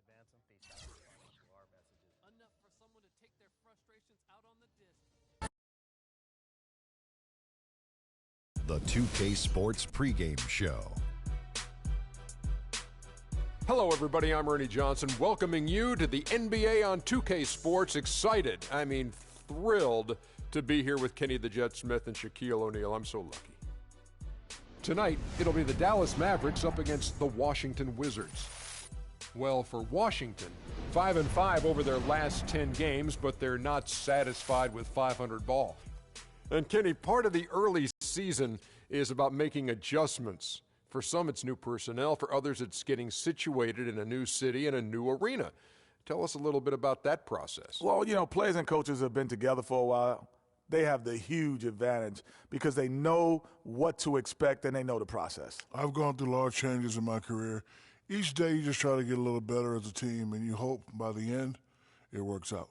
advance them. Peace out. To our messages. Enough for someone to take their frustrations out on the disc. The 2K Sports pregame show. Hello, everybody. I'm Ernie Johnson, welcoming you to the NBA on 2K Sports. Excited, thrilled to be here with Kenny the Jet Smith and Shaquille O'Neal. I'm so lucky. Tonight, it'll be the Dallas Mavericks up against the Washington Wizards. Well, for Washington, 5-5 over their last 10 games, but they're not satisfied with 500 ball. And Kenny, part of the early season is about making adjustments. For some, it's new personnel. For others, it's getting situated in a new city and a new arena. Tell us a little bit about that process. Well, players and coaches have been together for a while. They have the huge advantage because they know what to expect and they know the process. I've gone through large changes in my career. Each day you just try to get a little better as a team, and you hope by the end it works out.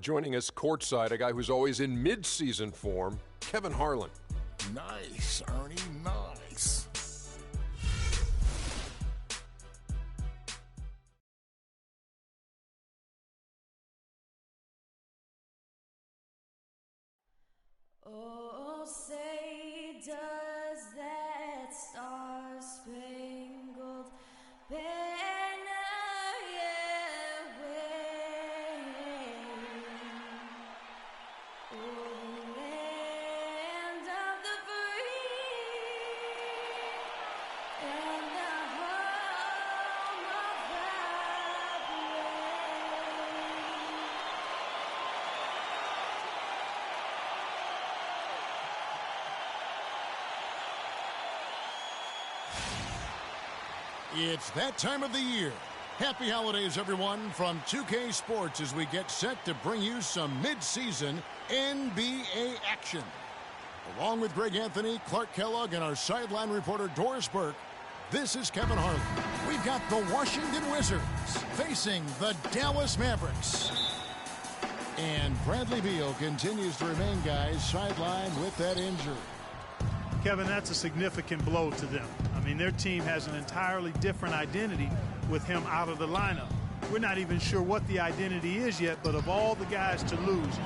Joining us courtside, a guy who's always in mid-season form, Kevin Harlan. Nice, Ernie, nice. Oh, say does that star-spangled banner yet wave o'er the land of the free and the home of the It's that time of the year. Happy holidays, everyone, from 2K Sports as we get set to bring you some mid-season NBA action. Along with Greg Anthony, Clark Kellogg, and our sideline reporter Doris Burke, this is Kevin Harlan. We've got the Washington Wizards facing the Dallas Mavericks. And Bradley Beal continues to remain, guys, sidelined with that injury. Kevin, that's a significant blow to them. Their team has an entirely different identity with him out of the lineup. We're not even sure what the identity is yet, but of all the guys to lose,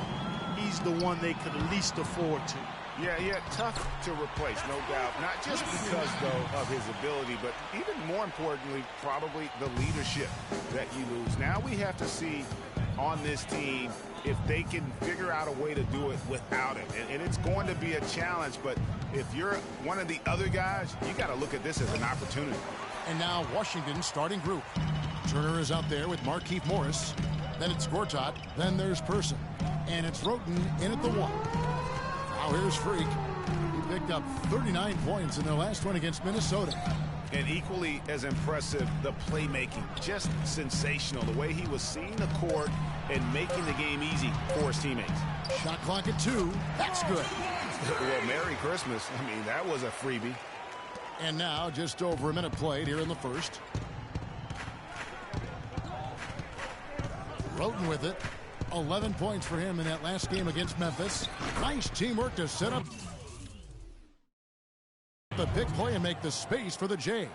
he's the one they could least afford to. Yeah, tough to replace, no doubt. Not just because, though, of his ability, but even more importantly, probably the leadership that you lose. Now we have to see on this team if they can figure out a way to do it without him. And it's going to be a challenge, but if you're one of the other guys, you got to look at this as an opportunity. And now Washington's starting group. Turner is out there with Markieff Morris. Then it's Gortat. Then there's Person. And it's Roten in at the one. Now here's Freak. He picked up 39 points in their last one against Minnesota. And equally as impressive, the playmaking. Just sensational. The way he was seeing the court and making the game easy for his teammates. Shot clock at 2. That's good. Well, Merry Christmas. That was a freebie. And now just over a minute played here in the first. Roten with it. 11 points for him in that last game against Memphis. Nice teamwork to set up the big play and make the space for the J.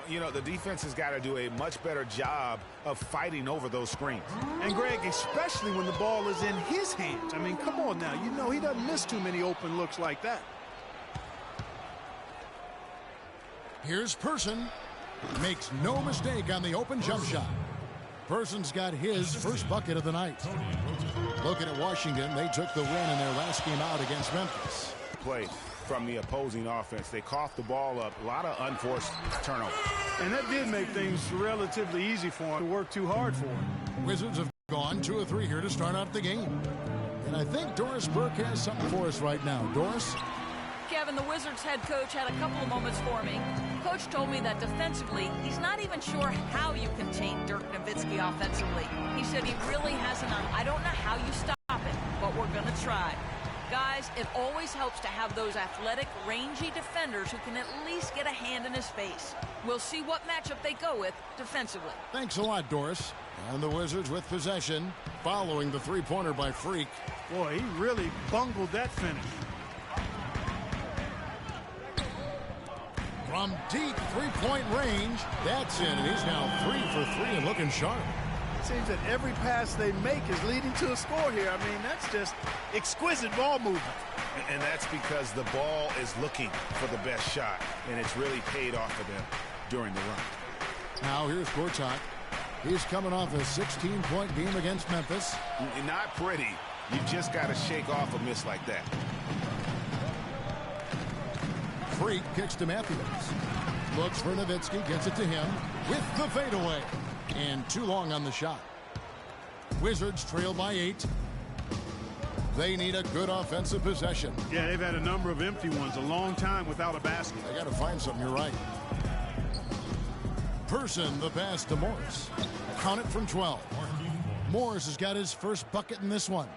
The defense has got to do a much better job of fighting over those screens. And Greg, especially when the ball is in his hands. Come on now. He doesn't miss too many open looks like that. Here's Person. Makes no mistake on the open jump shot. Person's got his first bucket of the night. Looking at Washington, they took the win in their last game out against Memphis. Play from the opposing offense. They coughed the ball up. A lot of unforced turnovers. And that did make things relatively easy for him to work too hard for him. Wizards have gone 2 of 3 here to start out the game. And I think Doris Burke has something for us right now. Doris? Kevin, the Wizards head coach had a couple of moments for me. Coach told me that defensively, he's not even sure how you contain Dirk Nowitzki offensively. He said he really hasn't. I don't know how you stop it, but we're going to try. Guys, it always helps to have those athletic, rangy defenders who can at least get a hand in his face. We'll see what matchup they go with defensively. Thanks a lot, Doris. And the Wizards with possession, following the three-pointer by Freak. Boy, he really bungled that finish. From deep three-point range, that's in, and he's now 3 for 3 and looking sharp. It seems that every pass they make is leading to a score here. I mean, that's just exquisite ball movement. And that's because the ball is looking for the best shot, and it's really paid off for them during the run. Now here's Gortat. He's coming off a 16-point game against Memphis. Not pretty. You've just got to shake off a miss like that. Freak kicks to Matthews. Looks for Nowitzki, gets it to him with the fadeaway. And too long on the shot. Wizards trail by 8. They need a good offensive possession. Yeah, they've had a number of empty ones, a long time without a basket. They got to find something, you're right. Person, the pass to Morris. Count it from 12. Morris has got his first bucket in this one.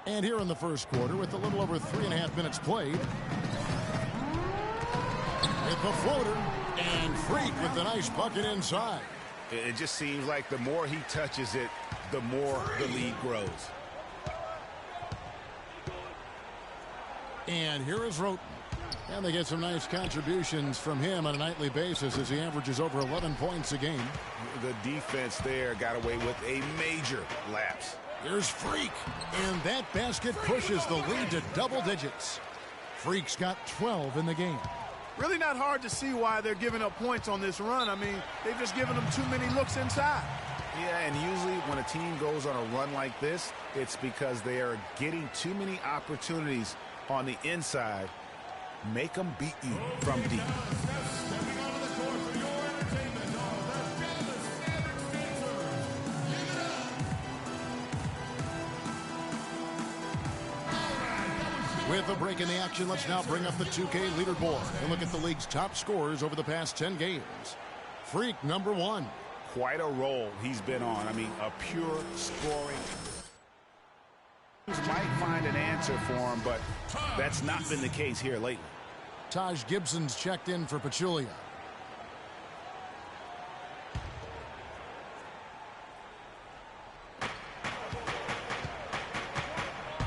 And here in the first quarter, with a little over 3.5 minutes played, with the floater, and Freak with the nice bucket inside. It just seems like the more he touches it, the more the lead grows. And here is Roten. And they get some nice contributions from him on a nightly basis as he averages over 11 points a game. The defense there got away with a major lapse. Here's Freak. And that basket pushes the lead to double digits. Freak's got 12 in the game. Really not hard to see why they're giving up points on this run. I mean, they've just given them too many looks inside. Yeah, and usually when a team goes on a run like this, it's because they are getting too many opportunities on the inside. Make them beat you from deep. With a break in the action, let's now bring up the 2K leaderboard and look at the league's top scorers over the past 10 games. Freak, number 1. Quite a roll he's been on. I mean, a pure scoring. Might find an answer for him, but that's not been the case here lately. Taj Gibson's checked in for Pachulia.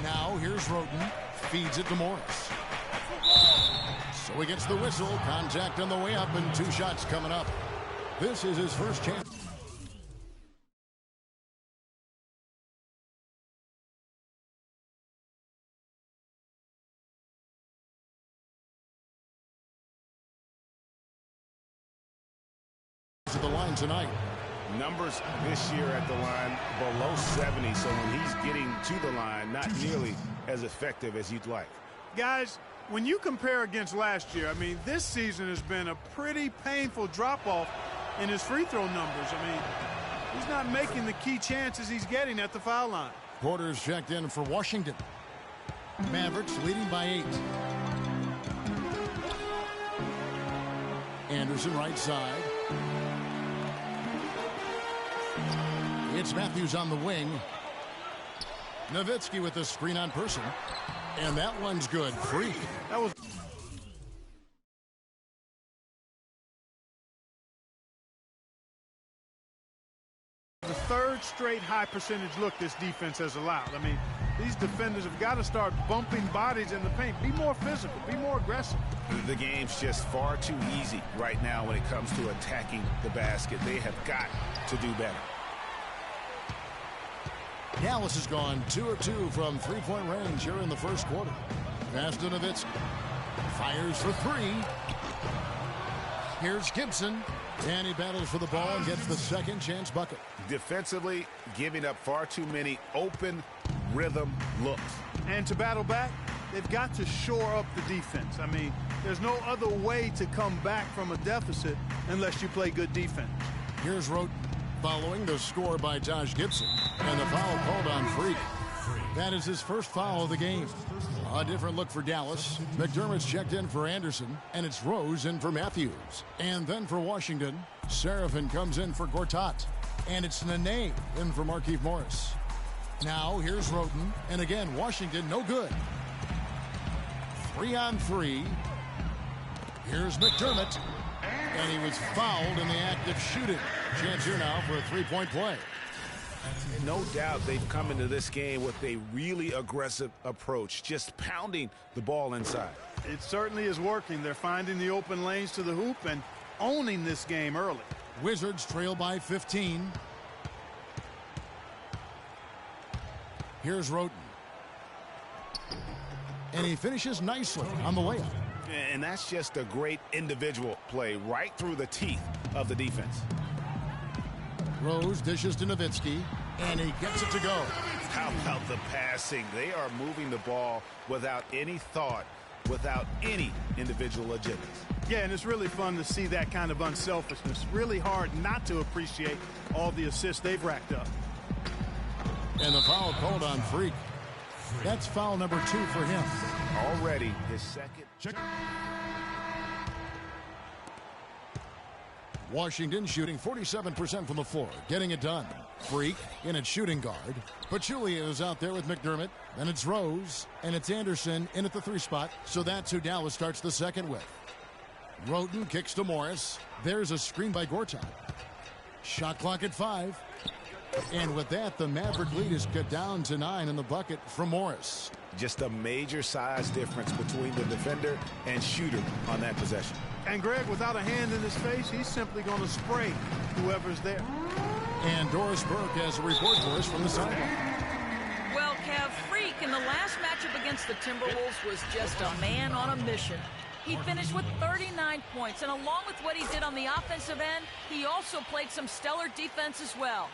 Now here's Roten. Feeds it to Morris. So he gets the whistle. Contact on the way up and 2 shots coming up. This is his first chance. To the line tonight. Numbers this year at the line below 70, so when he's getting to the line, not nearly as effective as you'd like. Guys, when you compare against last year, I mean, this season has been a pretty painful drop-off in his free throw numbers. I mean, he's not making the key chances he's getting at the foul line. Porter's checked in for Washington. Mavericks leading by 8. Anderson right side. It's Matthews on the wing. Nowitzki with the screen on Person. And that one's good. Freak. That was... the third straight high percentage look this defense has allowed. I mean, these defenders have got to start bumping bodies in the paint. Be more physical. Be more aggressive. The game's just far too easy right now when it comes to attacking the basket. They have got to do better. Dallas has gone 2 of 2 from three-point range here in the first quarter. Pass to Nowitzki. Fires for 3. Here's Gibson. And he battles for the ball and gets the second chance bucket. Defensively, giving up far too many open rhythm looks. And to battle back, they've got to shore up the defense. I mean, there's no other way to come back from a deficit unless you play good defense. Here's Roten. Following the score by Taj Gibson. And the foul called on Freak. That is his first foul of the game. A different look for Dallas. McDermott's checked in for Anderson. And it's Rose in for Matthews. And then for Washington, Seraphin comes in for Gortat. And it's Nene in for Markieff Morris. Now here's Roten. And again, Washington no good. 3 on 3. Here's McDermott. And he was fouled in the act of shooting. Chance here now for a 3-point play. No doubt they've come into this game with a really aggressive approach, just pounding the ball inside. It certainly is working. They're finding the open lanes to the hoop and owning this game early. Wizards trail by 15. Here's Roten. And he finishes nicely on the layup. And that's just a great individual play right through the teeth of the defense. Rose dishes to Nowitzki, and he gets it to go. How about the passing? They are moving the ball without any thought, without any individual agendas. Yeah, and it's really fun to see that kind of unselfishness. Really hard not to appreciate all the assists they've racked up. And the foul called on Freak. That's foul number 2 for him. Already his second. Check. Washington shooting 47% from the floor, getting it done. Freak in at shooting guard. Pachulia is out there with McDermott. Then it's Rose, and it's Anderson in at the 3 spot. So that's who Dallas starts the second with. Roten kicks to Morris. There's a screen by Gortat. Shot clock at 5. And with that, the Maverick lead is cut down to 9 in the bucket from Morris. Just a major size difference between the defender and shooter on that possession. And Greg, without a hand in his face, he's simply going to spray whoever's there. And Doris Burke has a report for us from the sideline. Well, Kev, Freak in the last matchup against the Timberwolves was just a man on a mission. He finished with 39 points, and along with what he did on the offensive end, he also played some stellar defense as well.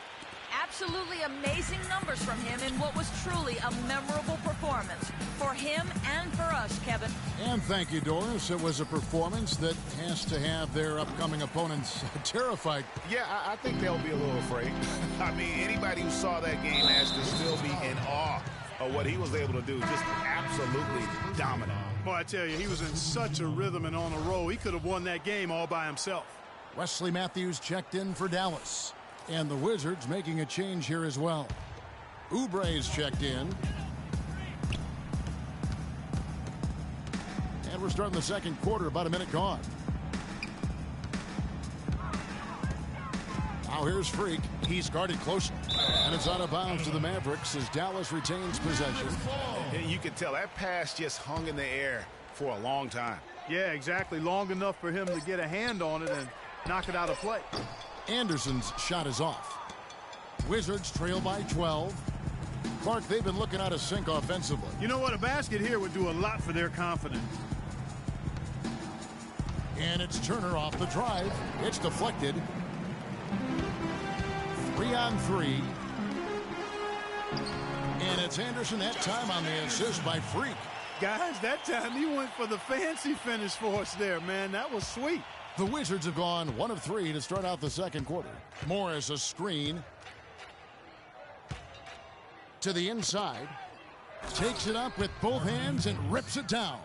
Absolutely amazing numbers from him in what was truly a memorable performance for him and for us, Kevin. And thank you, Doris. It was a performance that has to have their upcoming opponents terrified. Yeah, I think they'll be a little afraid. I mean, anybody who saw that game has to still be in awe of what he was able to do. Just absolutely dominant. Boy, I tell you, he was in such a rhythm and on a roll. He could have won that game all by himself. Wesley Matthews checked in for Dallas. And the Wizards making a change here as well. Oubre's checked in. And we're starting the second quarter, about a minute gone. Now here's Freak. He's guarded closely. And it's out of bounds to the Mavericks as Dallas retains possession. And you can tell that pass just hung in the air for a long time. Yeah, exactly. Long enough for him to get a hand on it and knock it out of play. Anderson's shot is off. Wizards trail by 12. Clark, they've been looking out of sync offensively. You know what? A basket here would do a lot for their confidence. And it's Turner off the drive. It's deflected. 3-on-3. And it's Anderson that time on the assist by Freak. Guys, that time he went for the fancy finish for us there, man. That was sweet. The Wizards have gone 1 of 3 to start out the second quarter. Morris a screen. To the inside. Takes it up with both hands and rips it down.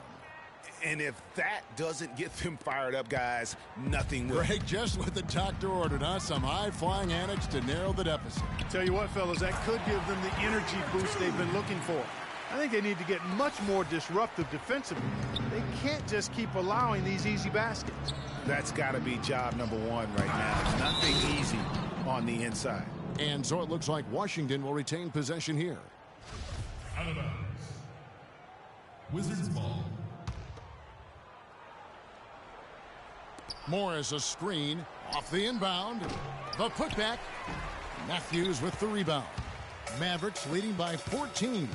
And if that doesn't get them fired up, guys, nothing will. Greg, just what the doctor ordered, huh? Some high-flying antics to narrow the deficit. Tell you what, fellas, that could give them the energy boost they've been looking for. I think they need to get much more disruptive defensively. They can't just keep allowing these easy baskets. That's got to be job number 1 right now. Nothing easy on the inside. And so it looks like Washington will retain possession here. Out of bounds. Wizards ball. Morris a screen. Off the inbound. The putback. Matthews with the rebound. Mavericks leading by 14.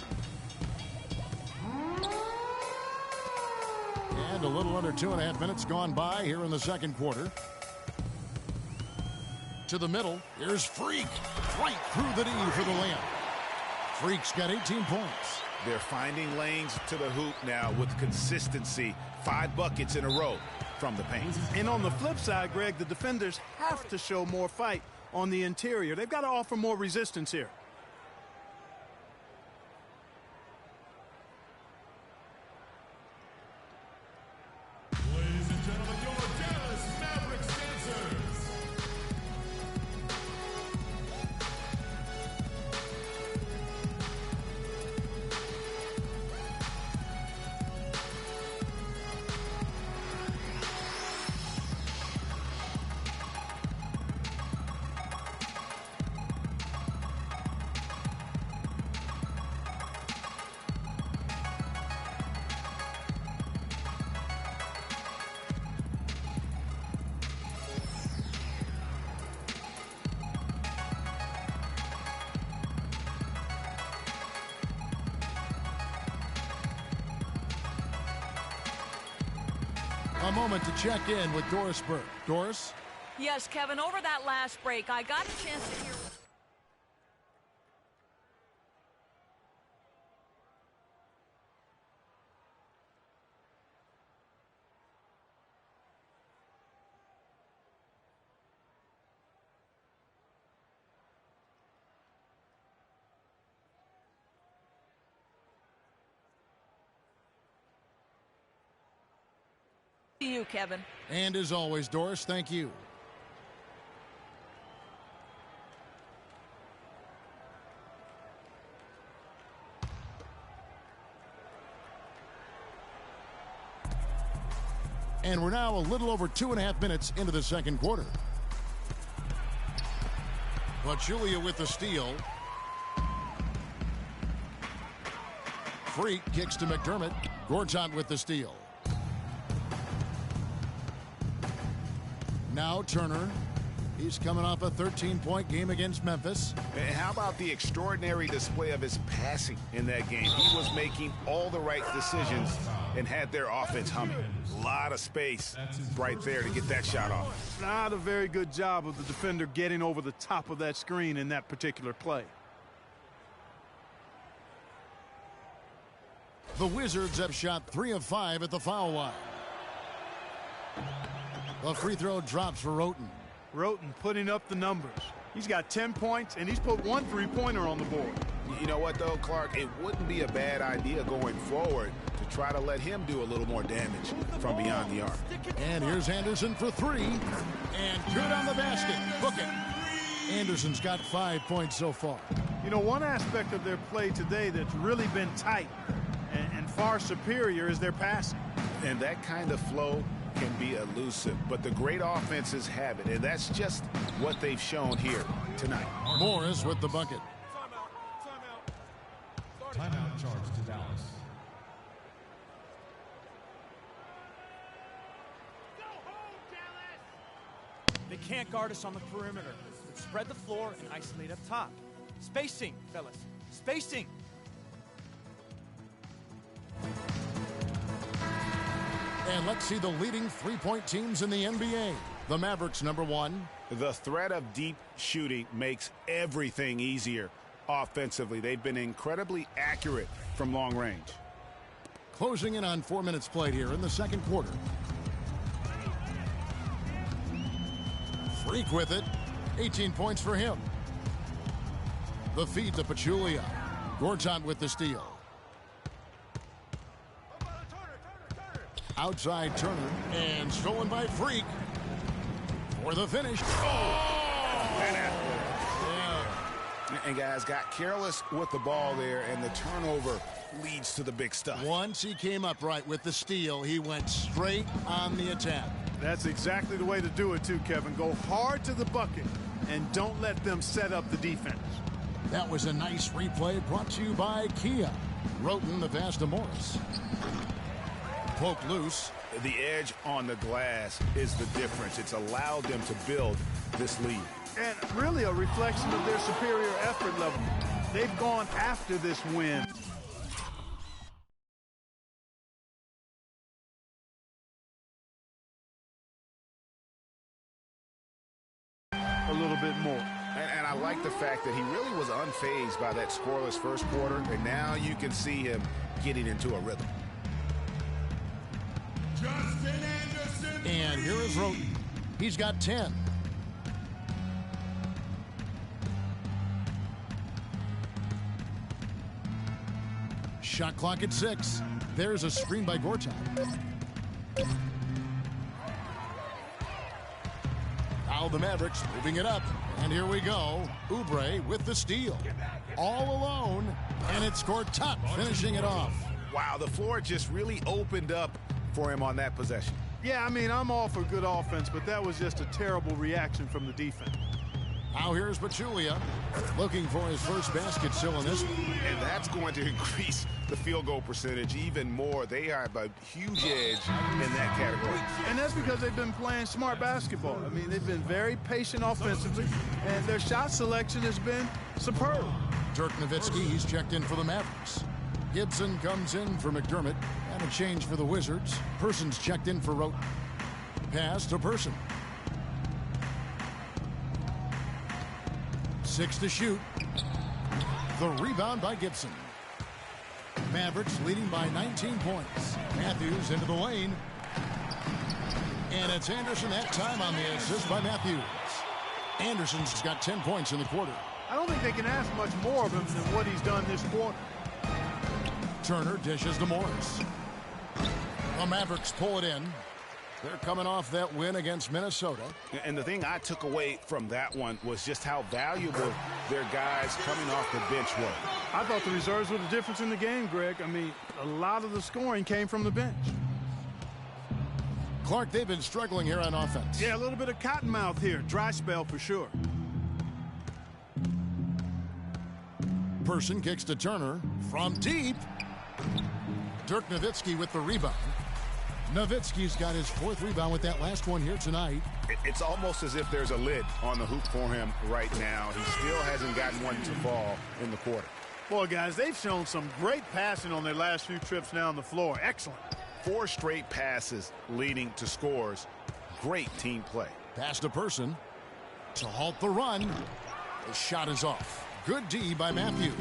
And a little under 2.5 minutes gone by here in the second quarter. To the middle, here's Freak. Right through the D for the layup. Freak's got 18 points. They're finding lanes to the hoop now with consistency. 5 buckets in a row from the paint. And on the flip side, Greg, the defenders have to show more fight on the interior. They've got to offer more resistance here. Ladies and gentlemen, your Dallas Mavericks dancers. A moment to check in with Doris Burke. Doris? Yes, Kevin, over that last break, I got a chance to hear... you, Kevin. And as always, Doris, thank you. And we're now a little over 2.5 minutes into the second quarter. Pachulia with the steal. Freak kicks to McDermott. Gortat with the steal. Now Turner. He's coming off a 13-point game against Memphis. And how about the extraordinary display of his passing in that game? He was making all the right decisions and had their offense humming. A lot of space right there to get that shot off. Not a very good job of the defender getting over the top of that screen in that particular play. The Wizards have shot 3 of 5 at the foul line. The free throw drops for Roten. Roten putting up the numbers. He's got 10 points, and he's put 1 3-pointer on the board. You know what, though, Clark? It wouldn't be a bad idea going forward to try to let him do a little more damage from beyond the arc. And here's Anderson for 3. And good on the basket. Book it. Anderson's got 5 points so far. You know, one aspect of their play today that's really been tight and far superior is their passing. And that kind of flow can be elusive, but the great offenses have it, and that's just what they've shown here tonight. Morris with the bucket. Timeout charge to Dallas. They can't guard us on the perimeter. Let's spread the floor and isolate up top. Spacing, fellas. Spacing. And let's see the leading three-point teams in the NBA. The Mavericks, number 1. The threat of deep shooting makes everything easier offensively. They've been incredibly accurate from long range. Closing in on 4 minutes played here in the second quarter. Freak with it. 18 points for him. The feed to Pachulia. Gortat with the steal. Outside Turner, and stolen by Freak for the finish. Yeah. And guys got careless with the ball there, and the turnover leads to the big stuff. Once he came up right with the steal, he went straight on the attack. That's exactly the way to do it too, Kevin. Go hard to the bucket and don't let them set up the defense. That was a nice replay brought to you by Kia. Roten the pass to Morris. Poke loose. The edge on the glass is the difference. It's allowed them to build this lead. And really a reflection of their superior effort level. They've gone after this win. A little bit more. And I like the fact that he really was unfazed by that scoreless first quarter, and now you can see him getting into a rhythm. And here is Roten. He's got 10. Shot clock at 6. There's a screen by Gortat. Now the Mavericks moving it up. And here we go. Oubre with the steal. All alone. And it's Gortat finishing it off. Wow, the floor just really opened up for him on that possession. Yeah, I mean, I'm all for good offense, but that was just a terrible reaction from the defense. Now here's Pachulia looking for his first basket still in this one. And that's going to increase the field goal percentage even more. They have a huge edge in that category. And that's because they've been playing smart basketball. I mean, they've been very patient offensively, and their shot selection has been superb. Dirk Nowitzki, he's checked in for the Mavericks. Gibson comes in for McDermott, and A change for the Wizards. Person's checked in for Roten. Pass to Person. 6 to shoot. The rebound by Gibson. Mavericks leading by 19 points. Matthews into the lane. And it's Anderson that time on the assist by Matthews. Anderson's got 10 points in the quarter. I don't think they can ask much more of him than what he's done this quarter. Turner dishes to Morris. The Mavericks pull it in. They're coming off that win against Minnesota. And the thing I took away from that one was just how valuable their guys coming off the bench were. I thought the reserves were the difference in the game, Greg. I mean, a lot of the scoring came from the bench. Clark, they've been struggling here on offense. Yeah, a little bit of cottonmouth here. Dry spell for sure. Person kicks to Turner from deep. Dirk Nowitzki with the rebound. Nowitzki's got his 4th rebound with that last one here tonight. It's almost as if there's a lid on the hoop for him right now. He still hasn't gotten one to fall in the quarter. Boy, guys, they've shown some great passing on their last few trips down the floor. Excellent. 4 straight passes leading to scores. Great team play. Pass to Person to halt the run. The shot is off. Good D by Matthews.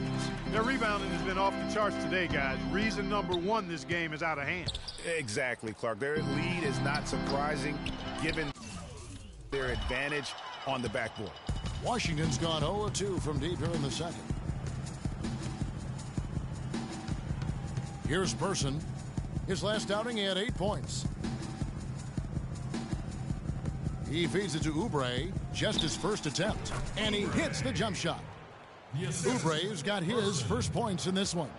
Their rebounding has been off the charts today, guys. Reason number 1, this game is out of hand. Exactly, Clark. Their lead is not surprising given their advantage on the backboard. Washington's gone 0-2 from deep here in the second. Here's Person. His last outing, he had 8 points. He feeds it to Oubre, just his first attempt, and he hits the jump shot. Oubre's got his first points in this one.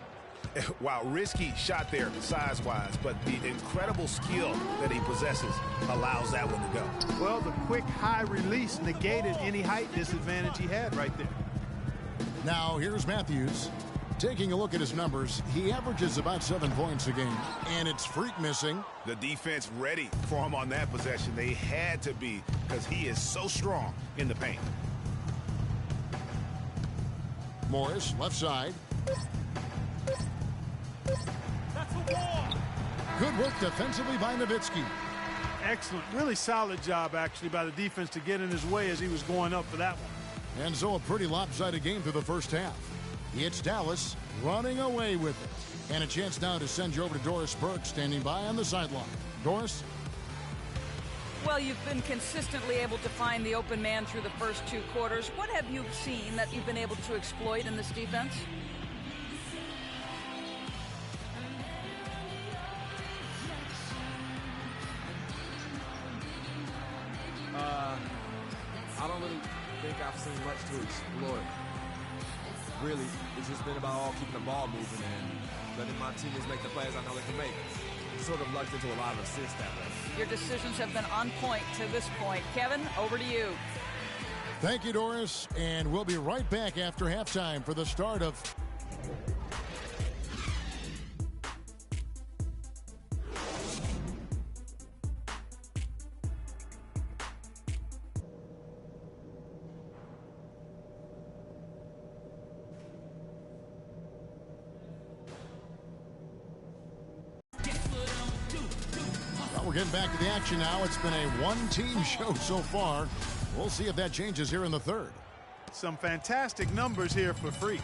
Wow, risky shot there size-wise, but the incredible skill that he possesses allows that one to go. Well, the quick high release negated any height disadvantage he had right there. Now, here's Matthews. Taking a look at his numbers, he averages about 7 points a game, and it's Freak missing. The defense ready for him on that possession. They had to be because he is so strong in the paint. Morris, left side. That's a wall. Good work defensively by Nowitzki. Excellent. Really solid job, actually, by the defense to get in his way as he was going up for that one. And so a pretty lopsided game through the first half. It's Dallas running away with it. And a chance now to send you over to Doris Burke, standing by on the sideline. Doris? Well, you've been consistently able to find the open man through the first 2 quarters. What have you seen that you've been able to exploit in this defense? I don't really think I've seen much to exploit. Really, it's just been about all keeping the ball moving and letting my teammates make the plays I know they can make. Sort of lucked into a lot of assists that way. Your decisions have been on point to this point. Kevin, over to you. Thank you, Doris. And we'll be right back after halftime for the start of... We're getting back to the action now. It's been a one-team show so far. We'll see if that changes here in the third. Some fantastic numbers here for Freak.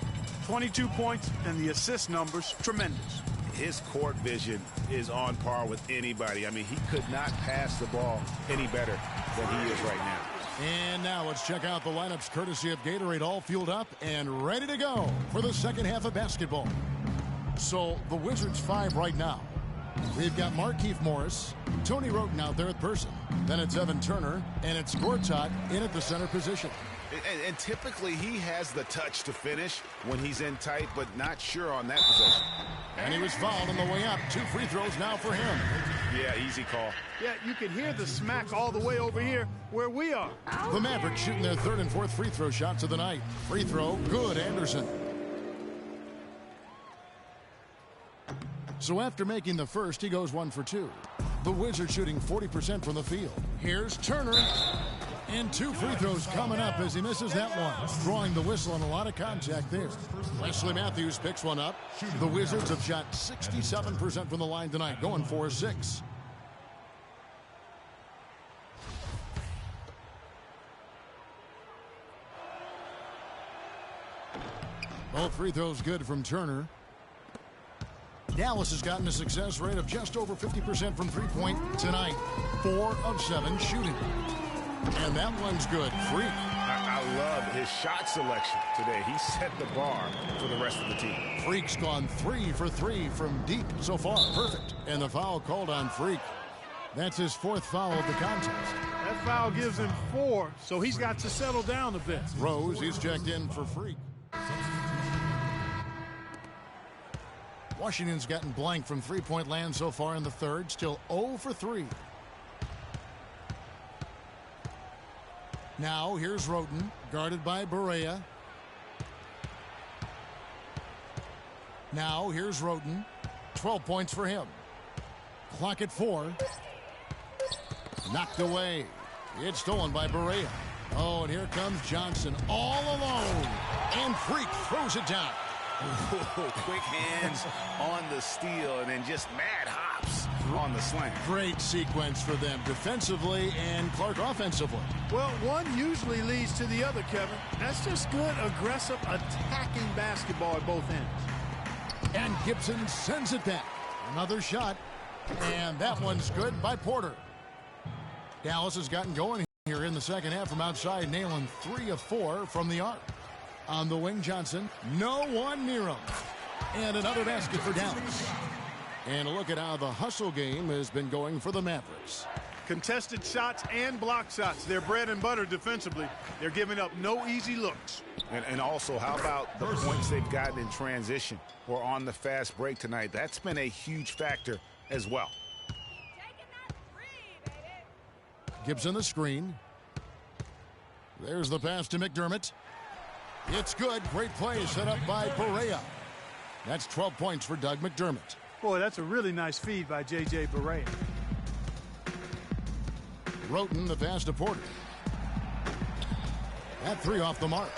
22 points, and the assist numbers, tremendous. His court vision is on par with anybody. I mean, he could not pass the ball any better than he is right now. And now let's check out the lineups courtesy of Gatorade, all fueled up and ready to go for the second half of basketball. So the Wizards 5 right now. We've got Markieff Morris, Tony Roten out there at Person. Then it's Evan Turner, and it's Gortat in at the center position. And typically he has the touch to finish when he's in tight, but not sure on that possession. And he was fouled on the way up. 2 free throws now for him. Yeah, easy call. Yeah, you can hear the smack all the way over here where we are. The Mavericks shooting their 3rd and 4th free throw shots of the night. Free throw, good, Anderson. So after making the first, he goes 1 for 2. The Wizards shooting 40% from the field. Here's Turner. And 2 free throws coming up as he misses that one. Drawing the whistle and a lot of contact there. Wesley Matthews picks one up. The Wizards have shot 67% from the line tonight, going 4-6. Both free throws good from Turner. Dallas has gotten a success rate of just over 50% from three-point tonight. 4 of 7 shooting. And that one's good. Freak. I love his shot selection today. He set the bar for the rest of the team. Freak's gone 3 for 3 from deep so far. Perfect. And the foul called on Freak. That's his 4th foul of the contest. That foul gives him 4, so he's got to settle down a bit. Rose, he's checked in for Freak. Washington's gotten blank from three-point land so far in the third. Still 0 for 3. Now here's Roten, guarded by Barea. Now here's Roten. 12 points for him. Clock at 4. Knocked away. It's stolen by Barea. Oh, and here comes Johnson all alone. And Freak throws it down. Quick hands on the steal and then just mad hops on the slam. Great sequence for them defensively and Clark offensively. Well, one usually leads to the other, Kevin. That's just good, aggressive, attacking basketball at both ends. And Gibson sends it back. Another shot. And that one's good by Porter. Dallas has gotten going here in the second half from outside, nailing 3 of 4 from the arc. On the wing, Johnson. No one near him. And another basket for Dallas. And a look at how the hustle game has been going for the Mavericks. Contested shots and block shots. They're bread and butter defensively. They're giving up no easy looks. And also, how about the points they've gotten in transition or on the fast break tonight? That's been a huge factor as well. Gibson the screen. There's the pass to McDermott. It's good. Great play set up by Barea. That's 12 points for Doug McDermott. Boy, that's a really nice feed by J.J. Barea. Roten the pass to Porter. That 3 off the mark.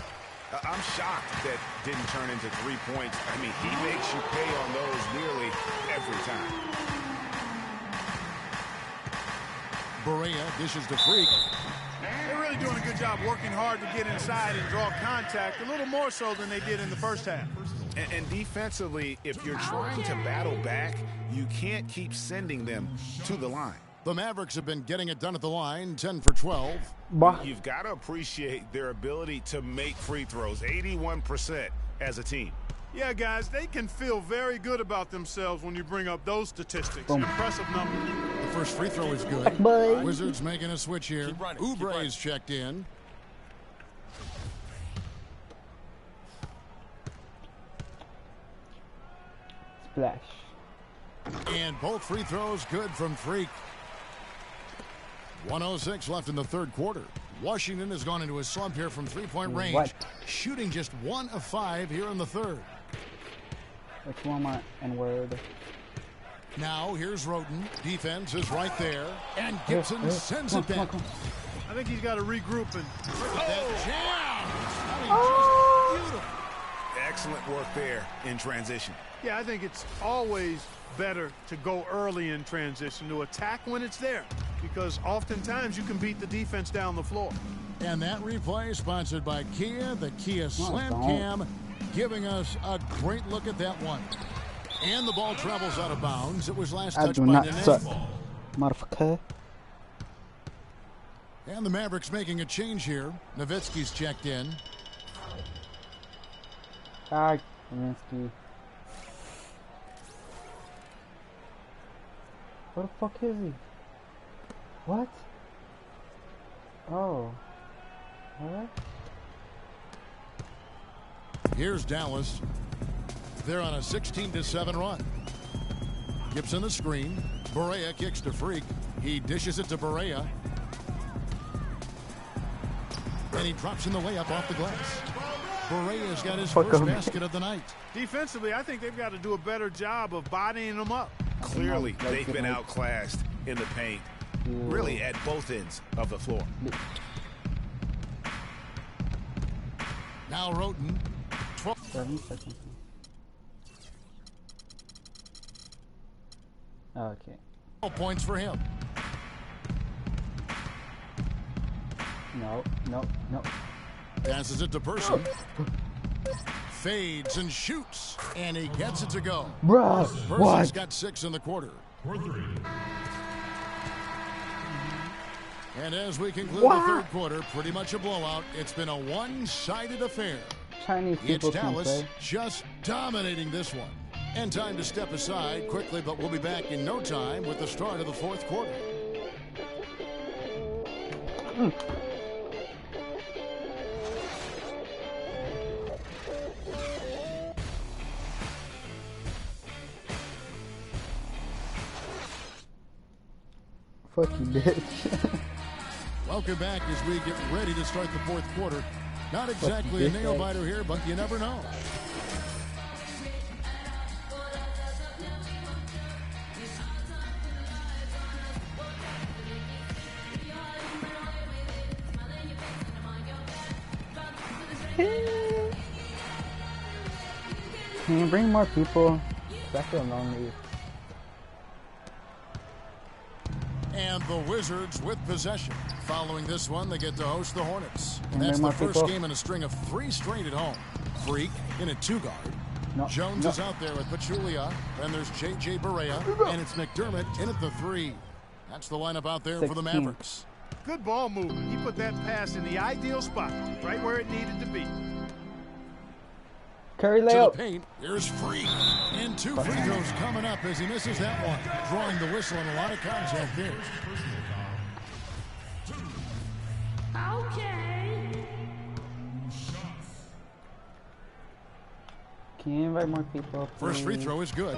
I'm shocked that didn't turn into 3 points. I mean, he makes you pay on those nearly every time. Barea dishes to Freak. They're really doing a good job working hard to get inside and draw contact, a little more so than they did in the first half. And defensively, if you're trying to battle back, you can't keep sending them to the line. The Mavericks have been getting it done at the line, 10 for 12. You've got to appreciate their ability to make free throws, 81% as a team. Yeah, guys, they can feel very good about themselves when you bring up those statistics. Impressive numbers. The first free throw is good. Wizards making a switch here. Oubre's checked in. Splash. And both free throws good from Freak. 1:06 left in the third quarter. Washington has gone into a slump here from three-point range. Shooting just 1 of 5 here in the third. Which one my N-word? Now here's Roten. Defense is right there. And Gibson sends it back. I think he's got to regroup and jam. Beautiful. Excellent work there in transition. Yeah, I think it's always better to go early in transition, to attack when it's there, because oftentimes you can beat the defense down the floor. And that replay sponsored by Kia, the Kia Slam Cam, giving us a great look at that one. And the ball travels out of bounds. It was last touched by Nene. Motherfucker. And the Mavericks making a change here. Nowitzki's checked in. Hi, Nowitzki. Where the fuck is he? What? Oh. What? Here's Dallas. They're on a 16-7 run. Gibson the screen. Barea kicks to Freak. He dishes it to Barea. And he drops in the layup off the glass. Barea's got his first basket of the night. Defensively, I think they've got to do a better job of bodying them up. Clearly, they've been outclassed in the paint, really at both ends of the floor. Now Roten. 7 seconds. Okay. 12 points for him. No. Passes it to Person. Fades and shoots. And he gets it to go. Bruh, Person's what? got 6 in the quarter. And as we conclude the third quarter, pretty much a blowout. It's been a one-sided affair. Chinese people It's can Dallas play. just dominating this one. And time to step aside quickly, but we'll be back in no time with the start of the fourth quarter. Fuck you, bitch. Welcome back as we get ready to start the fourth quarter. Not exactly a nail-biter here, but you never know. Can you bring more people? I feel lonely. And the Wizards with possession. Following this one, they get to host the Hornets. And That's there the are more first people. game in a string of 3 straight at home. Freak in a 2-guard. No, Jones no. is out there with Pachulia. Then there's J.J. Barea. And it's McDermott in at the 3. That's the lineup out there for the 16. Mavericks. Good ball movement. He put that pass in the ideal spot, right where it needed to be. Curry To the layup. paint, here's Freak. And 2 free throws coming up as he misses that one. Drawing the whistle and a lot of contact there. Okay. Can you invite more people? First free please? throw is good.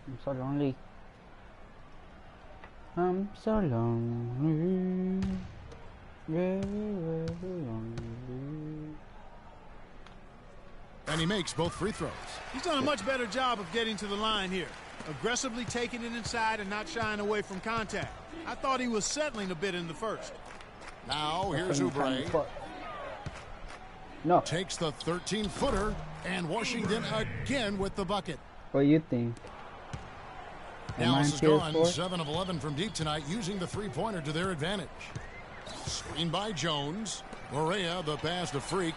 I'm so lonely. I'm so lonely. Very, very lonely. And he makes both free throws. He's done a much better job of getting to the line here. Aggressively taking it inside and not shying away from contact. I thought he was settling a bit in the first. Now here's Fucking Oubre. kind of No. Takes the 13-footer. And Washington again with the bucket. What do you think? Am I Dallas in is gone PS4? 7 of 11 from deep tonight, using the three-pointer to their advantage. Screen by Jones. Barea, the pass to Freak.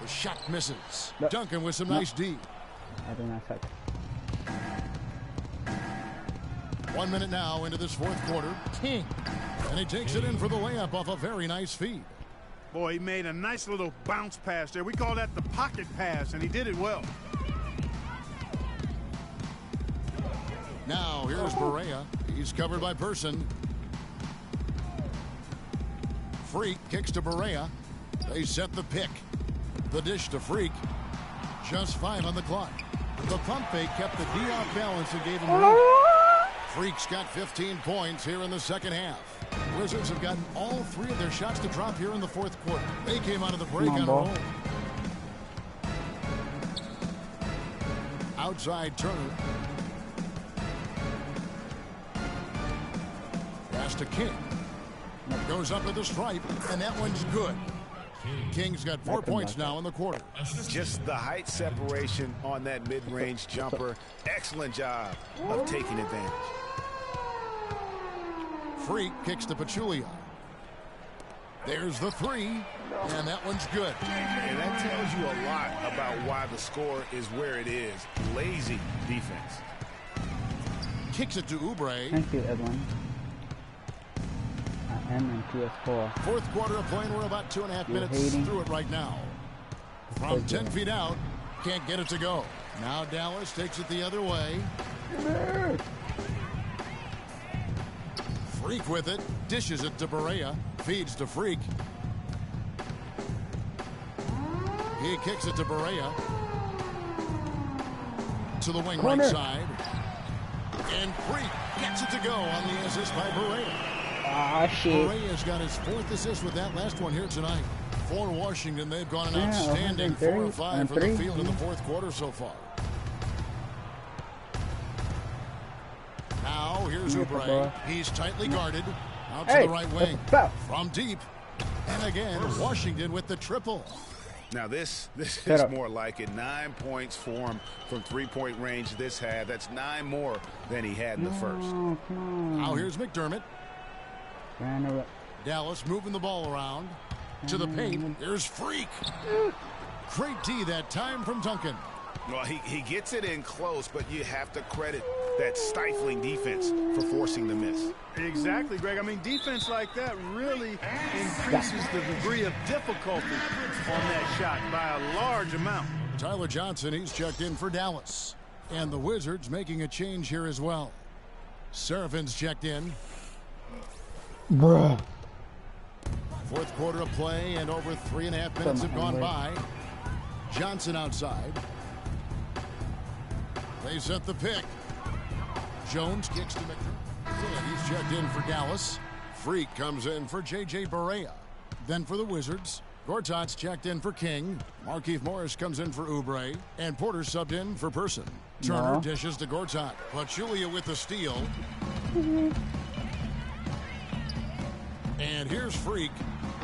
The shot misses. No. Duncan with some No. nice D. I do not touch. 1 minute now into this fourth quarter. King. And he takes it in for the layup off a very nice feed. Boy, he made a nice little bounce pass there. We call that the pocket pass, and he did it well. Now here's Barea. He's covered by Person. Freak kicks to Barea. They set the pick. The dish to Freak. Just 5 on the clock. The pump fake kept the D off balance and gave him room. Freak's got 15 points here in the second half. Wizards have gotten all 3 of their shots to drop here in the fourth quarter. They came out of the break on a roll. Outside Turner. Pass to King. Goes up at the stripe, and that one's good. King's got 4 points now in the quarter. Just the height separation on that mid-range jumper. Excellent job of taking advantage. Freak kicks to Pachulia. There's the 3, and that one's good. And that tells you a lot about why the score is where it is. Lazy defense. Kicks it to Oubre. Thank you, Edwin. I am in PS4. Fourth quarter of playing. We're about 2.5 You're minutes hating. through it right now. From 10 feet out, can't get it to go. Now Dallas takes it the other way. Freak with it, dishes it to Barea, feeds to Freak. He kicks it to Barea. To the wing right side. And Freak gets it to go on the assist by Barea. Ah, shit. Barea's got his 4th assist with that last one here tonight. For Washington, they've gone an Yeah, outstanding 4 of 5 from the 103, field in the fourth quarter so far. Now, here's Here's Nice Oubre. ball. He's tightly guarded. Out to Hey, the right that's wing. a foul. From deep. And again, Washington with the triple. Now this Shut is up. more like it. 9 points for him from three-point range this half. That's 9 more than he had in the first. Oh, come on. Now here's McDermott. Ran away. Dallas moving the ball around. To the paint. There's Freak. Great D that time from Duncan. Well, he gets it in close, but you have to credit that stifling defense for forcing the miss. Exactly, Greg. I mean, defense like that really increases the degree of difficulty on that shot by a large amount. Tyler Johnson, he's checked in for Dallas. And the Wizards making a change here as well. Serafin's checked in. Bruh. Fourth quarter of play, and over 3.5 minutes have gone by. Johnson outside. They set the pick. Jones kicks to McDermott. He's checked in for Dallas. Freak comes in for J.J. Barea. Then for the Wizards, Gortat's checked in for King. Markieff Morris comes in for Oubre. And Porter subbed in for Person. Turner No. dishes to Gortat. Pachulia with the steal. And here's Freak.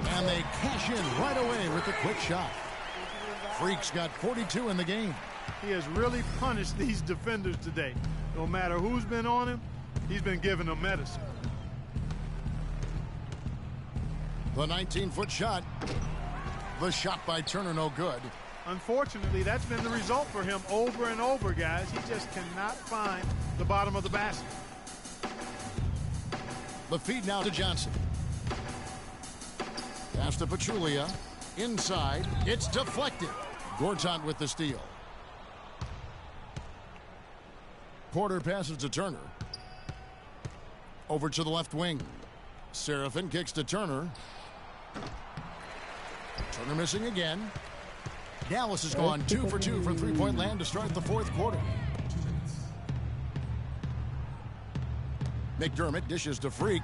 And they cash in right away with a quick shot. Freak's got 42 in the game. He has really punished these defenders today. No matter who's been on him, he's been giving them medicine. The 19-foot shot. The shot by Turner no good. Unfortunately, that's been the result for him over and over, guys. He just cannot find the bottom of the basket. The feed now to Johnson. Pass to Pachulia. Inside. It's deflected. Gortat with the steal. Porter passes to Turner. Over to the left wing. Serafin kicks to Turner. Turner missing again. Dallas has gone 2 for 2 from three-point land to start the fourth quarter. McDermott dishes to Freak.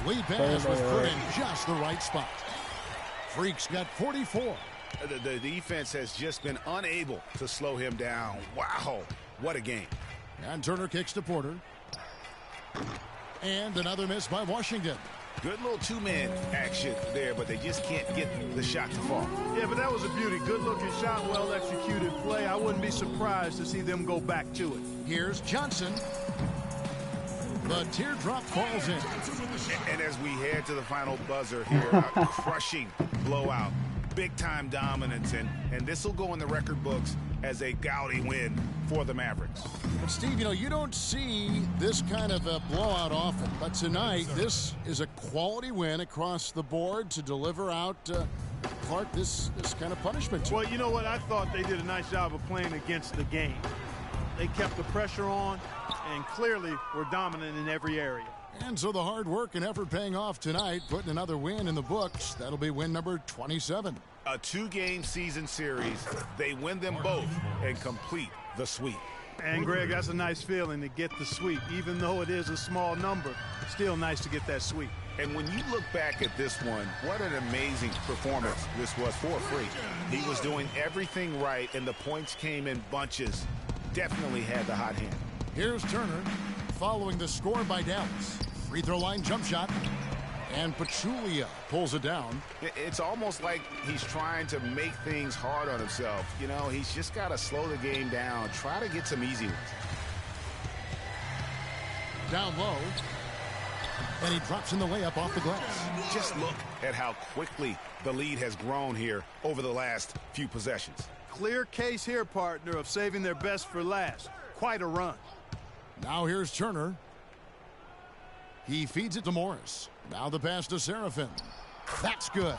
The lead pass was put in just the right spot. Freak's got 44. The defense has just been unable to slow him down. Wow, what a game. And Turner kicks to Porter. And another miss by Washington. Good little two-man action there, but they just can't get the shot to fall. Yeah, but that was a beauty. Good-looking shot, well-executed play. I wouldn't be surprised to see them go back to it. Here's Johnson. The teardrop falls in. And as we head to the final buzzer here, a crushing blowout. Big-time dominance, and this will go in the record books as a gaudy win for the Mavericks. But, Steve, you know, you don't see this kind of a blowout often. But tonight, this is a quality win across the board to deliver out, Clark, this kind of punishment. Well, you know what? I thought they did a nice job of playing against the game. They kept the pressure on and clearly were dominant in every area. And so the hard work and effort paying off tonight, putting another win in the books. That'll be win number 27. A two-game season series. They win them both and complete the sweep. And, Greg, that's a nice feeling to get the sweep. Even though it is a small number, still nice to get that sweep. And when you look back at this one, what an amazing performance this was for Freak. He was doing everything right, and the points came in bunches. Definitely had the hot hand. Here's Turner following the score by Dallas. Free throw line jump shot. And Pachulia pulls it down. It's almost like he's trying to make things hard on himself. You know, he's just got to slow the game down. Try to get some easy ones. Down low. And he drops in the layup off the glass. Just look at how quickly the lead has grown here over the last few possessions. Clear case here, partner, of saving their best for last. Quite a run. Now here's Turner. He feeds it to Morris. Now the pass to Serafin. That's good.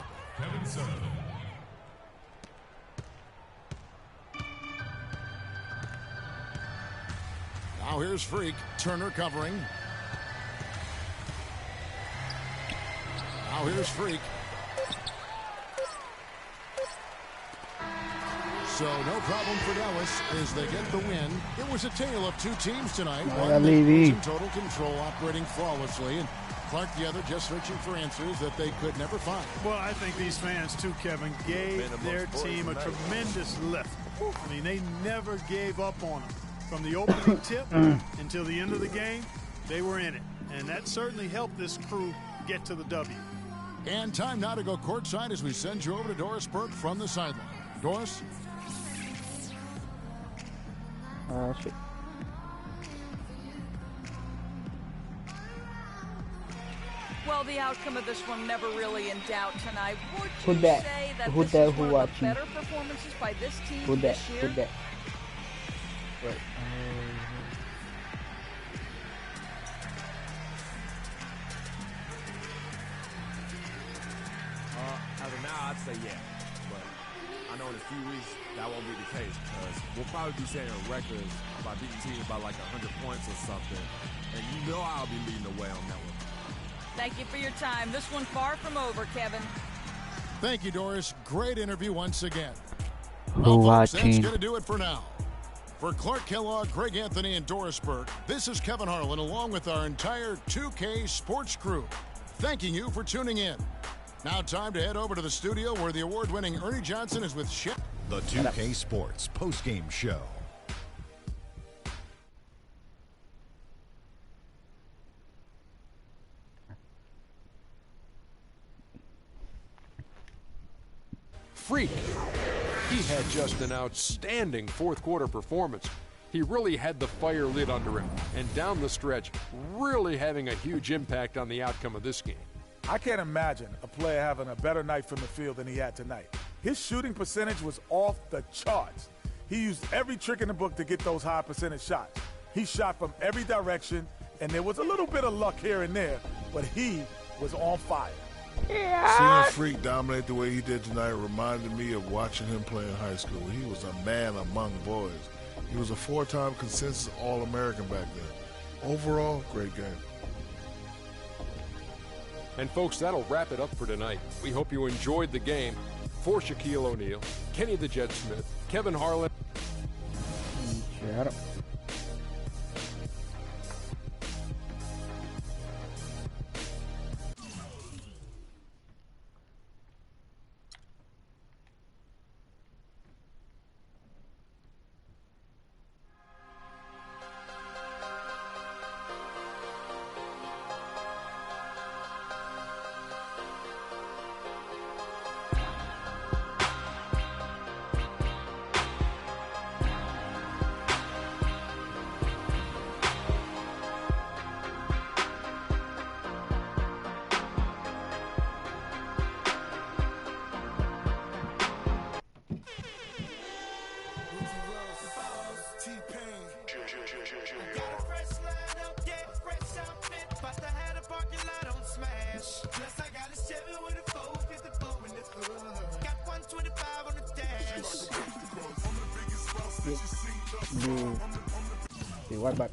Now here's Freak. Turner covering. Now here's Freak. So no problem for Dallas as they get the win. It was a tale of two teams tonight. One that was in total control, operating flawlessly, and Clark the other just searching for answers that they could never find. Well, I think these fans too, Kevin, gave their team a tremendous lift. I mean, they never gave up on them. From the opening tip until the end of the game, They were in it, and that certainly helped this crew get to the W. And time now to go courtside as we send you over to Doris Burke from the sideline. Doris? Shit. Well, the outcome of this one never really in doubt tonight. Would Who you that? say that Who this that? is Who one of watching? the better performances by this team Who that? this year? Who that? Wait. As of now, I'd say yeah. But I know in a few weeks that won't be the case because we'll probably be saying records about beating teams by like 100 points or something. And you know I'll be leading the way on that one. Thank you for your time. This one far from over, Kevin. Thank you, Doris. Great interview once again. Who Well, folks, that's watching? going to do it for now. For Clark Kellogg, Greg Anthony, and Doris Burke, this is Kevin Harlan along with our entire 2K Sports crew, thanking you for tuning in. Now time to head over to the studio where the award-winning Ernie Johnson is with Chef. The 2K Sports postgame show. Freak. He had just an outstanding fourth quarter performance. He really had the fire lit under him, and down the stretch, really having a huge impact on the outcome of this game. I can't imagine a player having a better night from the field than he had tonight. His shooting percentage was off the charts. He used every trick in the book to get those high percentage shots. He shot from every direction, and there was a little bit of luck here and there, but he was on fire. Seeing Freak dominate the way he did tonight reminded me of watching him play in high school. He was a man among boys. He was a four-time consensus All-American back then. Overall, great game. And folks, that'll wrap it up for tonight. We hope you enjoyed the game. For Shaquille O'Neal, Kenny the Jet Smith, Kevin Harlan. Shut up. What about